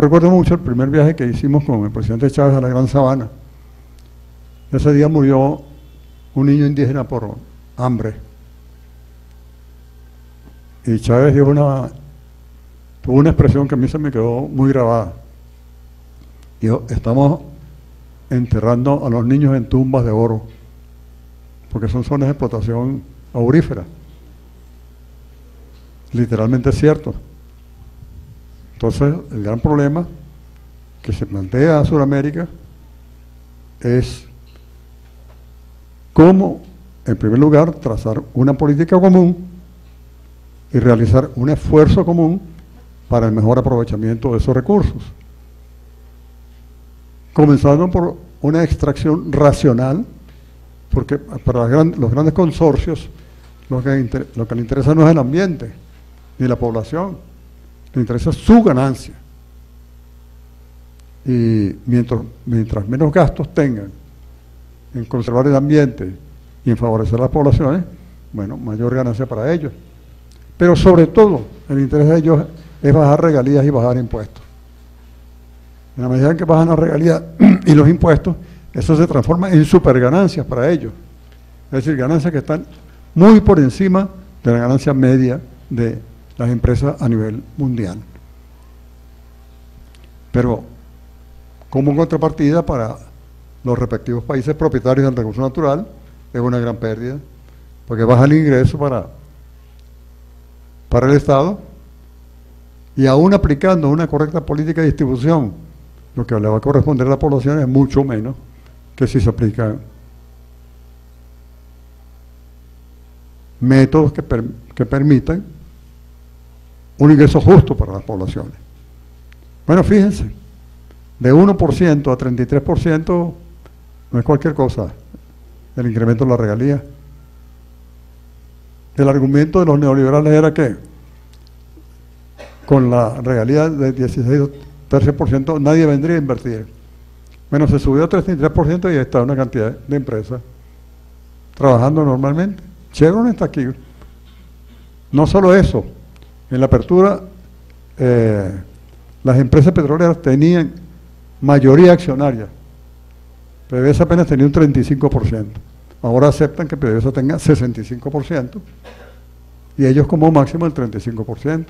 recuerdo mucho el primer viaje que hicimos con el presidente Chávez a la Gran Sabana. Ese día murió un niño indígena por hambre. Y Chávez tuvo una expresión que a mí se me quedó muy grabada. Dijo, estamos enterrando a los niños en tumbas de oro, porque son zonas de explotación aurífera. Literalmente es cierto. Entonces, el gran problema que se plantea a Sudamérica es cómo, en primer lugar, trazar una política común y realizar un esfuerzo común para el mejor aprovechamiento de esos recursos. Comenzando por una extracción racional, porque para los grandes consorcios lo que le interesa no es el ambiente ni la población, le interesa su ganancia. Y mientras menos gastos tengan en conservar el ambiente y en favorecer a las poblaciones, bueno, mayor ganancia para ellos. Pero sobre todo, el interés de ellos es bajar regalías y bajar impuestos. En la medida en que bajan las regalías y los impuestos, eso se transforma en superganancias para ellos. Es decir, ganancias que están muy por encima de la ganancia media de las empresas a nivel mundial. Pero, como contrapartida para los respectivos países propietarios del recurso natural, es una gran pérdida, porque baja el ingreso para el Estado, y aún aplicando una correcta política de distribución, lo que le va a corresponder a la población es mucho menos que si se aplican métodos que permitan un ingreso justo para las poblaciones. Bueno, fíjense, de 1% a 33% no es cualquier cosa el incremento de la regalía. El argumento de los neoliberales era que con la regalía de 16% nadie vendría a invertir. Bueno, se subió a 33% y está una cantidad de empresas trabajando normalmente. Chevron está aquí. No solo eso, en la apertura las empresas petroleras tenían mayoría accionaria. PDVSA apenas tenía un 35%. Ahora aceptan que PDVSA tenga 65% y ellos como máximo el 35%.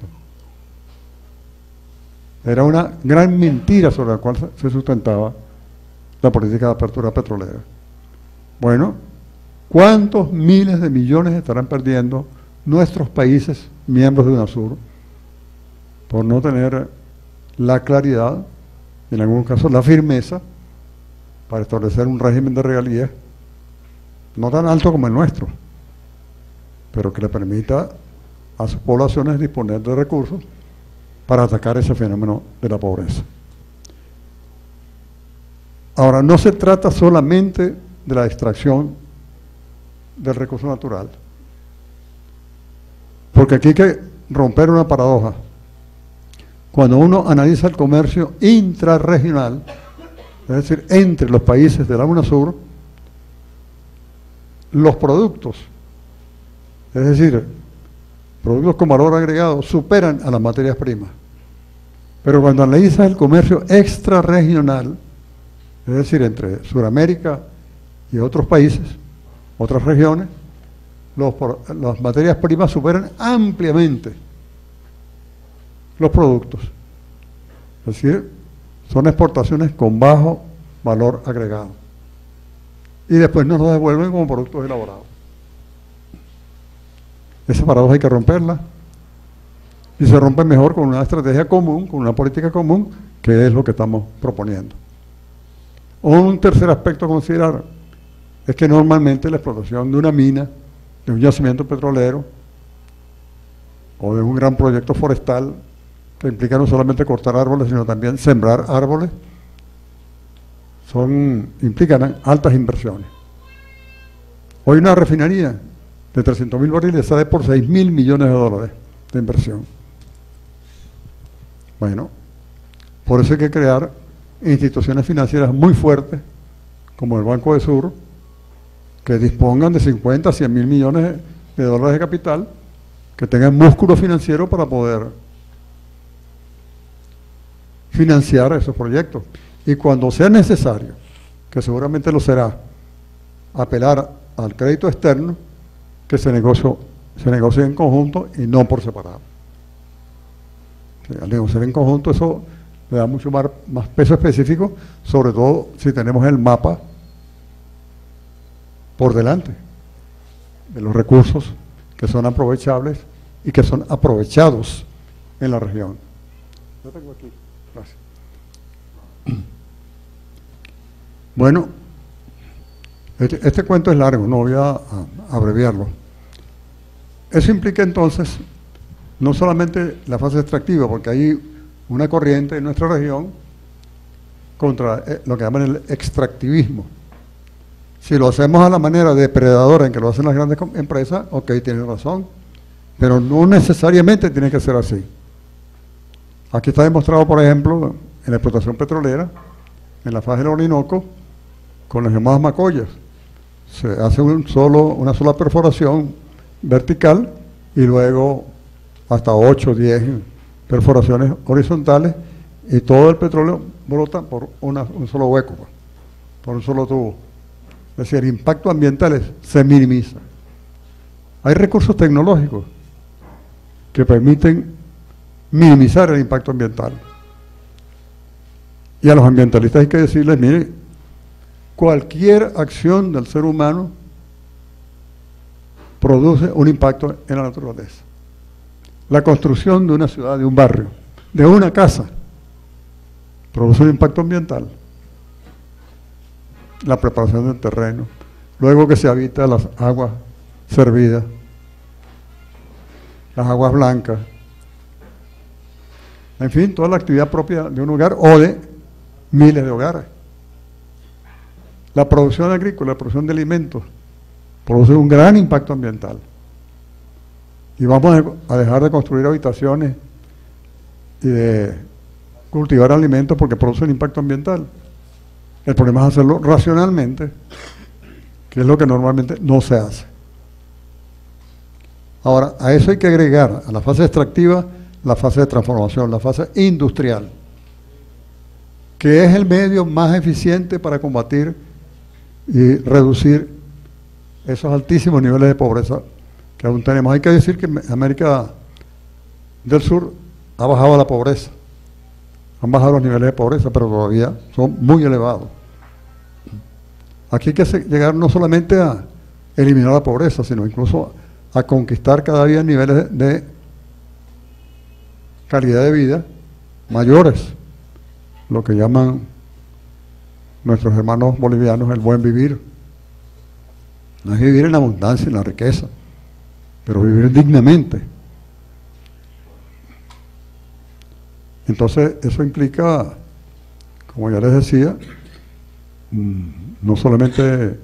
Era una gran mentira sobre la cual se sustentaba la política de apertura petrolera. Bueno, ¿cuántos miles de millones estarán perdiendo nuestros países miembros de UNASUR por no tener la claridad, en algunos casos la firmeza, para establecer un régimen de regalías no tan alto como el nuestro, pero que le permita a sus poblaciones disponer de recursos para atacar ese fenómeno de la pobreza? Ahora, no se trata solamente de la extracción del recurso natural, porque aquí hay que romper una paradoja. Cuando uno analiza el comercio intrarregional, es decir, entre los países de la UNASUR, los productos, es decir, productos con valor agregado, superan a las materias primas. Pero cuando analiza el comercio extrarregional, es decir, entre Sudamérica y otros países, otras regiones, las materias primas superan ampliamente los productos. Es decir, son exportaciones con bajo valor agregado. Y después nos lo devuelven como productos elaborados. Esa paradoja hay que romperla. Y se rompe mejor con una estrategia común, con una política común, que es lo que estamos proponiendo. Un tercer aspecto a considerar es que normalmente la explotación de una mina, de un yacimiento petrolero o de un gran proyecto forestal que implica no solamente cortar árboles, sino también sembrar árboles, implican altas inversiones. Hoy una refinería de 300.000 barriles sale por 6.000 millones de dólares de inversión. Bueno, por eso hay que crear instituciones financieras muy fuertes, como el Banco de Sur, que dispongan de 50 a 100.000 millones de dólares de capital, que tengan músculo financiero para poder financiar esos proyectos. Y cuando sea necesario, que seguramente lo será, apelar al crédito externo, que se negocie en conjunto y no por separado. Al negociar en conjunto eso le da mucho más peso específico, sobre todo si tenemos el mapa por delante de los recursos que son aprovechables y que son aprovechados en la región. Yo tengo aquí, gracias. Bueno, este cuento es largo, no voy a abreviarlo. Eso implica entonces no solamente la fase extractiva, porque hay una corriente en nuestra región contra lo que llaman el extractivismo. Si lo hacemos a la manera depredadora en que lo hacen las grandes empresas, ok, tienen razón, pero no necesariamente tiene que ser así. Aquí está demostrado, por ejemplo, en la explotación petrolera, en la fase del Orinoco, con las llamadas macollas. Se hace una sola perforación vertical y luego hasta 8 o 10 perforaciones horizontales y todo el petróleo brota por un solo hueco, por un solo tubo. Es decir, el impacto ambiental se minimiza. Hay recursos tecnológicos que permiten minimizar el impacto ambiental. Y a los ambientalistas hay que decirles, mire, cualquier acción del ser humano produce un impacto en la naturaleza. La construcción de una ciudad, de un barrio, de una casa, produce un impacto ambiental. La preparación del terreno, luego que se habita las aguas servidas, las aguas blancas, en fin, toda la actividad propia de un hogar o de miles de hogares. La producción agrícola, la producción de alimentos, produce un gran impacto ambiental. Y vamos a dejar de construir habitaciones y de cultivar alimentos porque producen impacto ambiental. El problema es hacerlo racionalmente, que es lo que normalmente no se hace. Ahora, a eso hay que agregar, a la fase extractiva, la fase de transformación, la fase industrial, que es el medio más eficiente para combatir y reducir esos altísimos niveles de pobreza que aún tenemos. Hay que decir que América del Sur ha bajado la pobreza, han bajado los niveles de pobreza, pero todavía son muy elevados. Aquí hay que llegar no solamente a eliminar la pobreza, sino incluso a conquistar cada día niveles de calidad de vida mayores, lo que llaman nuestros hermanos bolivianos el buen vivir. No es vivir en la abundancia, en la riqueza, pero vivir dignamente. Entonces, eso implica, como ya les decía, no solamente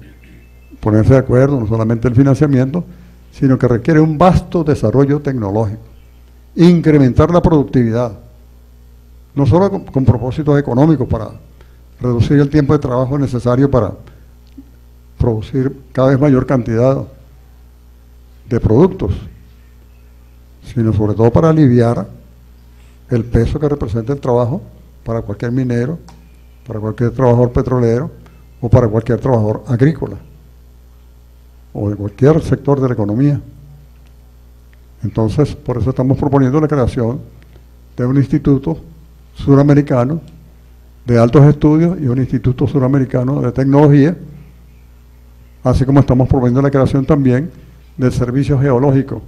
ponerse de acuerdo, no solamente el financiamiento, sino que requiere un vasto desarrollo tecnológico, incrementar la productividad, no solo con propósitos económicos para reducir el tiempo de trabajo necesario para producir cada vez mayor cantidad de productos, sino sobre todo para aliviar el peso que representa el trabajo para cualquier minero, para cualquier trabajador petrolero o para cualquier trabajador agrícola o de cualquier sector de la economía. Entonces, por eso estamos proponiendo la creación de un instituto suramericano de altos estudios y un instituto suramericano de tecnología, así como estamos proponiendo la creación también del Servicio Geológico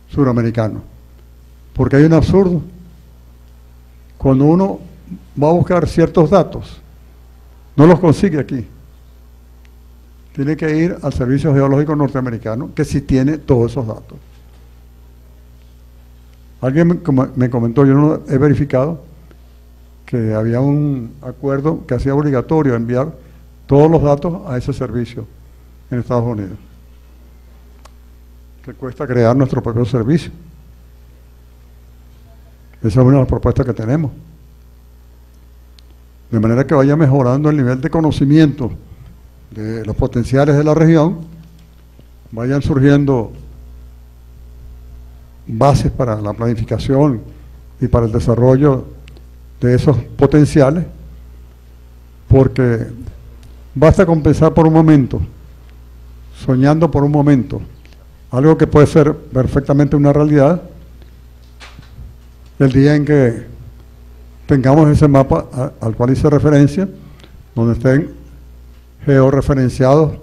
Suramericano. Porque hay un absurdo. Cuando uno va a buscar ciertos datos, no los consigue aquí. Tiene que ir al Servicio Geológico Norteamericano, que sí tiene todos esos datos. Alguien me comentó, yo no he verificado, que había un acuerdo que hacía obligatorio enviar todos los datos a ese servicio en Estados Unidos. Que cuesta crear nuestro propio servicio. Esa es una de las propuestas que tenemos. De manera que vaya mejorando el nivel de conocimiento de los potenciales de la región, vayan surgiendo bases para la planificación y para el desarrollo de esos potenciales, porque basta con pensar por un momento, soñando por un momento, algo que puede ser perfectamente una realidad, el día en que tengamos ese mapa al cual hice referencia, donde estén georreferenciados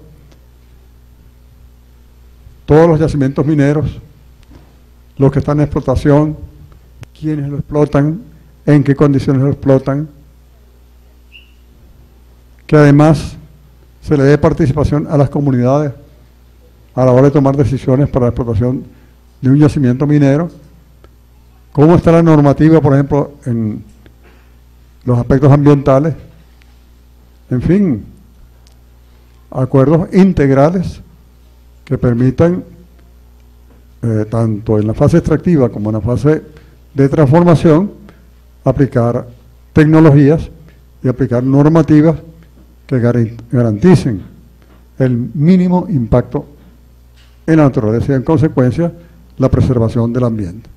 todos los yacimientos mineros, los que están en explotación, quiénes lo explotan, en qué condiciones lo explotan, que además se le dé participación a las comunidades a la hora de tomar decisiones para la explotación de un yacimiento minero. ¿Cómo está la normativa, por ejemplo, en los aspectos ambientales? En fin, acuerdos integrales que permitan, tanto en la fase extractiva como en la fase de transformación, aplicar tecnologías y aplicar normativas que garanticen el mínimo impacto en la naturaleza y, en consecuencia, la preservación del ambiente.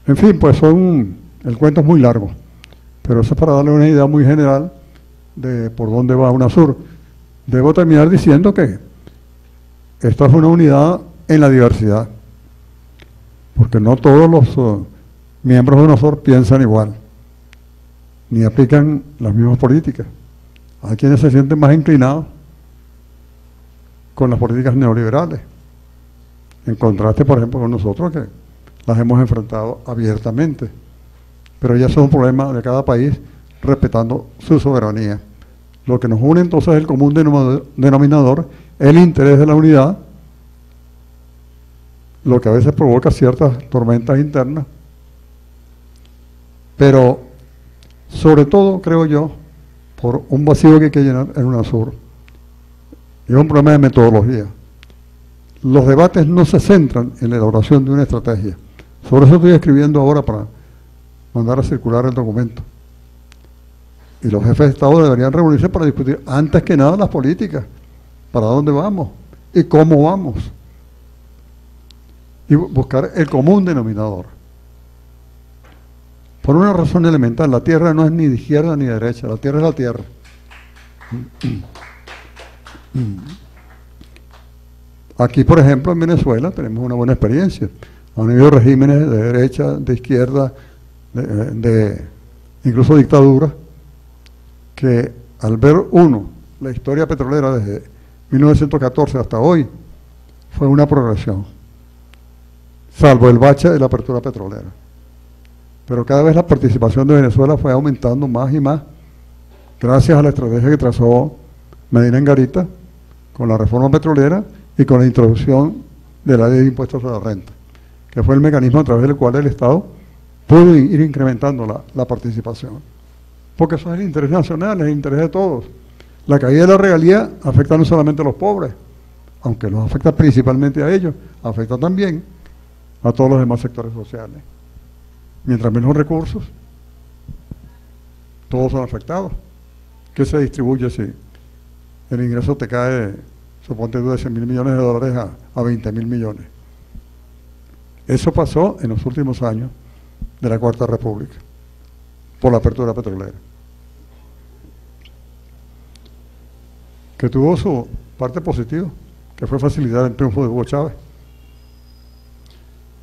En fin, pues el cuento es muy largo, pero eso es para darle una idea muy general de por dónde va UNASUR. Debo terminar diciendo que esta es una unidad en la diversidad, porque no todos los miembros de UNASUR piensan igual, ni aplican las mismas políticas. Hay quienes se sienten más inclinados con las políticas neoliberales, en contraste, por ejemplo, con nosotros, que las hemos enfrentado abiertamente. Pero ya son un problema de cada país, respetando su soberanía. Lo que nos une entonces es el común denominador, el interés de la unidad, lo que a veces provoca ciertas tormentas internas, pero sobre todo, creo yo, por un vacío que hay que llenar en UNASUR. Y es un problema de metodología. Los debates no se centran en la elaboración de una estrategia. Sobre eso estoy escribiendo ahora para mandar a circular el documento. Y los jefes de Estado deberían reunirse para discutir antes que nada las políticas, para dónde vamos y cómo vamos. Y buscar el común denominador. Por una razón elemental, la tierra no es ni de izquierda ni de derecha, la tierra es la tierra. Aquí, por ejemplo, en Venezuela tenemos una buena experiencia. Han habido regímenes de derecha, de izquierda, incluso dictaduras, que al ver uno la historia petrolera desde 1914 hasta hoy, fue una progresión, salvo el bache de la apertura petrolera. Pero cada vez la participación de Venezuela fue aumentando más y más, gracias a la estrategia que trazó Medina Angarita, con la reforma petrolera y con la introducción de la ley de impuestos sobre la renta, que fue el mecanismo a través del cual el Estado pudo ir incrementando la participación. Porque eso es el interés nacional, es el interés de todos. La caída de la regalía afecta no solamente a los pobres, aunque los afecta principalmente a ellos, afecta también a todos los demás sectores sociales. Mientras menos recursos, todos son afectados. ¿Qué se distribuye si el ingreso te cae, suponte tú, de 100.000 millones de dólares a 20.000 millones? Eso pasó en los últimos años de la Cuarta República, por la apertura petrolera, que tuvo su parte positiva, que fue facilitar el triunfo de Hugo Chávez.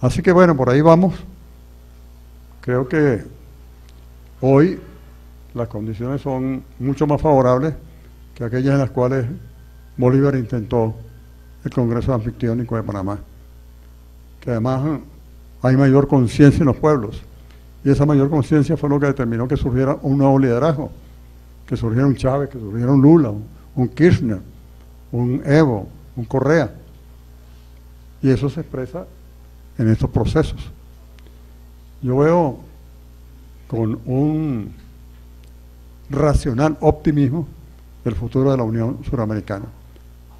Así que bueno, por ahí vamos. Creo que hoy las condiciones son mucho más favorables que aquellas en las cuales Bolívar intentó el Congreso Anfictiónico de Panamá, que además hay mayor conciencia en los pueblos, y esa mayor conciencia fue lo que determinó que surgiera un nuevo liderazgo, que surgiera un Chávez, que surgiera un Lula, un Kirchner, un Evo, un Correa, y eso se expresa en estos procesos. Yo veo con un racional optimismo el futuro de la Unión Suramericana.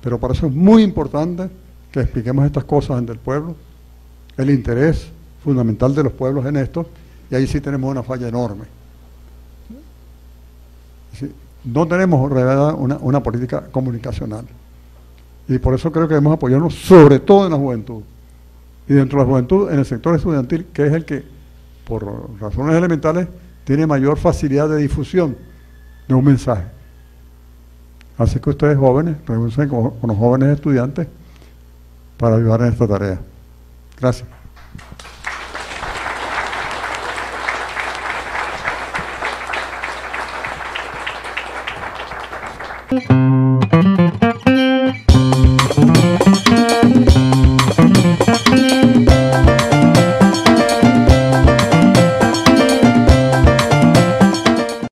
Pero para eso es muy importante que expliquemos estas cosas ante el pueblo, el interés fundamental de los pueblos en esto, y ahí sí tenemos una falla enorme. Sí, no tenemos una política comunicacional. Y por eso creo que debemos apoyarnos sobre todo en la juventud. Y dentro de la juventud, en el sector estudiantil, que es el que, por razones elementales, tiene mayor facilidad de difusión de un mensaje. Así que ustedes jóvenes, reúnanse con los jóvenes estudiantes para ayudar en esta tarea. Gracias.